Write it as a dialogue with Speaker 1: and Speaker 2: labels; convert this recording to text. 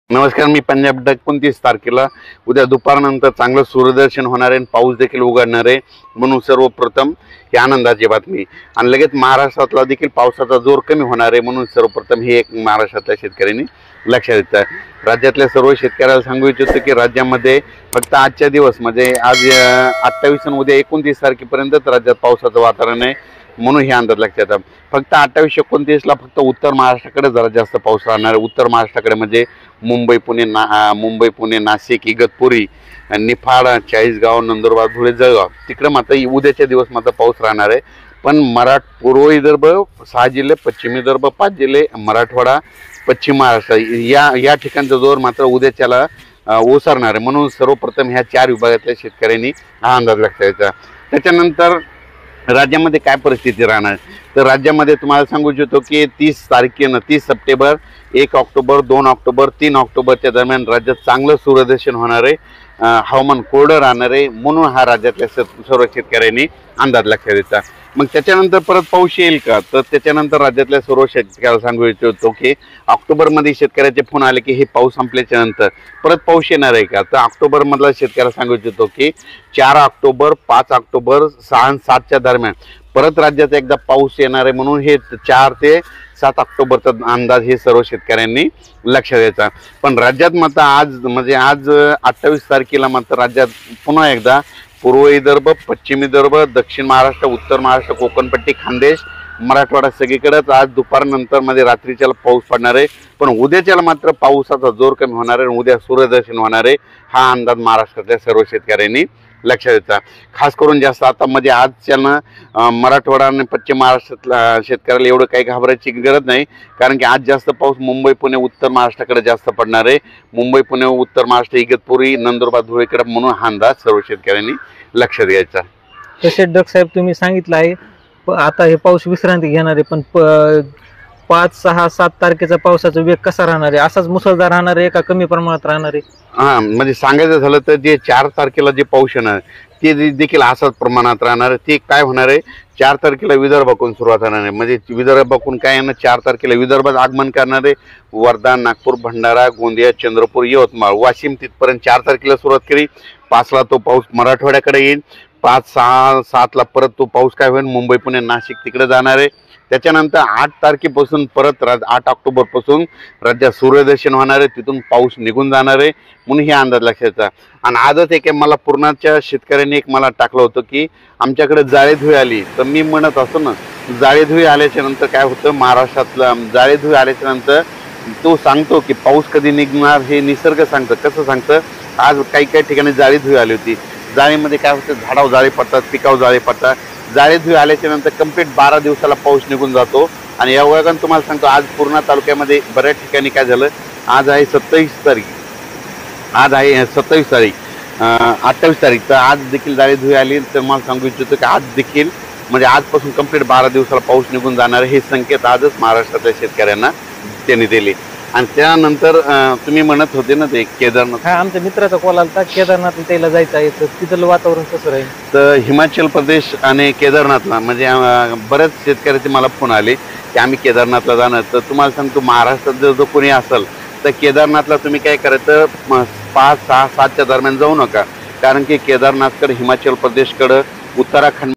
Speaker 1: नमस्कार, मी पंजाब डक. 29 तारखेला उद्या दुपारनंतर चांगलं सूर्यदर्शन होणार आहे, पाऊस देखील उघडणार आहे. म्हणून सर्वप्रथम ही आनंदाची बातमी. आणि लगेच महाराष्ट्रातला देखील पावसाचा जोर कमी होणार आहे. म्हणून सर्वप्रथम हे एक महाराष्ट्रातल्या शेतकऱ्यांनी लक्षात घेतलं. राज्यातल्या सर्व शेतकऱ्याला सांगू इच्छितो की राज्यामध्ये फक्त आजच्या दिवस म्हणजे आज 28 आणि उद्या 29 तारखेपर्यंतच राज्यात पावसाचं वातावरण आहे. म्हणून हे अंदाज लक्षात येतात. फक्त 28-29ला फक्त उत्तर महाराष्ट्राकडे जरा जास्त पाऊस राहणार आहे. उत्तर महाराष्ट्राकडे म्हणजे मुंबई पुणे नाशिक इगतपुरी निफाड चाळीसगाव नंदुरबार धुळे जळगाव तिकडे मात्र उद्याच्या दिवस मात्र पाऊस राहणार आहे. पण पूर्व विदर्भ 6 जिल्हे, पश्चिम विदर्भ 5 जिल्हे, मराठवाडा, पश्चिम महाराष्ट्र या ठिकाणचा जोर मात्र उद्याच्याला ओसरणार आहे. म्हणून सर्वप्रथम ह्या 4 विभागातल्या शेतकऱ्यांनी हा अंदाज लक्षात घ्यायचा. त्याच्यानंतर राज्यामध्ये काय परिस्थिती राहणार तर राज्यामध्ये तुम्हाला सांगू इच्छितो की 30 सप्टेंबर, 1 ऑक्टोबर, 2 ऑक्टोबर, 3 ऑक्टोबरच्या दरम्यान राज्यात चांगलं सूर्यदर्शन होणार आहे. हवामान कोरडं राहणार आहे. म्हणून हा राज्यातल्या सर्व शेतकऱ्यांनी अंदाज लक्षात द्यायचा. मग त्याच्यानंतर परत पाऊस येईल का तर त्याच्यानंतर राज्यातल्या सर्व शेतकऱ्याला सांगू इच्छितो की ऑक्टोबरमध्ये शेतकऱ्याचे फोन आले की हे पाऊस संपल्याच्या नंतर परत पाऊस येणार आहे का तर ऑक्टोबरमधला शेतकऱ्याला सांगू इच्छितो की 4 ऑक्टोबर, 5 ऑक्टोबर, 6 आणि 7च्या दरम्यान परत राज्यात एकदा पाऊस येणार आहे. म्हणून हे 4 ते 7 ऑक्टोबरचा अंदाज हे सर्व शेतकऱ्यांनी लक्षात द्यायचा. पण राज्यात मात्र आज 28 तारखेला मात्र राज्यात पुन्हा एकदा पूर्व विदर्भ, पश्चिम विदर्भ, दक्षिण महाराष्ट्र, उत्तर महाराष्ट्र, कोकणपट्टी, खानदेश, मराठवाडा सगळीकडेच आज दुपारनंतर मध्ये रात्रीच्याला पाऊस पडणार आहे. पण उद्याच्याला मात्र पावसाचा जोर कमी होणार आहे. उद्या सूर्यदर्शन होणार आहे. हा अंदाज महाराष्ट्रातल्या सर्व शेतकऱ्यांनी लक्षात द्यायचा. खास करून जास्त आता मध्ये आजच्यानं मराठवाडा आणि पश्चिम महाराष्ट्रातल्या शेतकऱ्याला एवढं काही घाबरायची गरज नाही. कारण की आज जास्त पाऊस मुंबई पुणे उत्तर महाराष्ट्राकडे जास्त पडणार आहे. मुंबई पुणे उत्तर महाराष्ट्र इगतपुरी नंदुरबार धुळेकडे. म्हणून हा अंदाज सर्व शेतकऱ्यांनी लक्षात घ्यायचा.
Speaker 2: तसे डक साहेब तुम्ही सांगितलं आहे आता हे पाऊस विश्रांती घेणार आहे. पण 5, 6, 7 तारखेचा पावसाचा वेग कसा राहणार आहे? असाच मुसळधार राहणार आहे का कमी प्रमाणात राहणार आहे?
Speaker 1: हा म्हणजे सांगायचं झालं तर जे 4 तारखेला जे पाऊस येणार ते देखील असाच प्रमाणात राहणार आहे. ते काय होणार आहे 4 तारखेला विदर्भाकडून सुरुवात होणार आहे. म्हणजे विदर्भाकडून काय येणार 4 तारखेला विदर्भात आगमन करणार आहे. वर्धा, नागपूर, भंडारा, गोंदिया, चंद्रपूर, यवतमाळ, वाशिम तिथपर्यंत 4 तारखेला सुरुवात केली. 5ला तो पाऊस मराठवाड्याकडे येईल. 5, 6, 7ला परत तो पाऊस काय होईल मुंबई पुणे नाशिक तिकडे जाणार आहे. त्याच्यानंतर 8 तारखेपासून परत 8 ऑक्टोबरपासून राज्यात सूर्यदर्शन होणार आहे. तिथून पाऊस निघून जाणार आहे. म्हणून हे अंदाज लक्षात. आणि आजच एक मला पूर्णाच्या शेतकऱ्यांनी एक मला टाकलं होतं की आमच्याकडे जाळेधुळी आली. तर मी म्हणत असतो ना जाळेधुळी आल्याच्या नंतर काय होतं महाराष्ट्रातलं जाळेधुळी आल्याच्या नंतर तो सांगतो की पाऊस कधी निघणार हे निसर्ग सांगतं. कसं सांगतं आज काही ठिकाणी जाळेधुळी आली होती. जाळीमध्ये काय होतं झाडावर जाळे पडतात, पिकावर जाळे पडतात. जाळेधुळी आल्याच्या नंतर कंप्लीट 12 दिवसाला पाऊस निघून जातो. आणि या वयानं तुम्हाला सांगतो आज पूर्णा तालुक्यामध्ये बऱ्याच ठिकाणी काय झालं. आज आहे 27 तारीख, आज आहे 27 तारीख, 28 तारीख. तर आज देखील जाळेधुळी आली. तर मला सांगू इच्छितो की आज देखील म्हणजे आजपासून कंप्लीट 12 दिवसाला पाऊस निघून जाणार हे संकेत आजच महाराष्ट्रातल्या शेतकऱ्यांना त्यांनी दिले. आणि त्यानंतर तुम्ही म्हणत होते ना ते केदारनाथ.
Speaker 2: हा आमच्या मित्राचा कॉल आला केदारनाथ त्याला जायचं आहे. तर तिथलं वातावरण कसं राहील?
Speaker 1: तर हिमाचल प्रदेश आणि केदारनाथला म्हणजे बऱ्याच शेतकऱ्याचे मला फोन आले की आम्ही केदारनाथला जाणार. तर तुम्हाला सांगतो महाराष्ट्रात जर कोणी असेल तर केदारनाथला तुम्ही काय करायचं 5, 6, 7च्या दरम्यान जाऊ नका. कारण की केदारनाथकडे हिमाचल प्रदेशकडं उत्तराखंड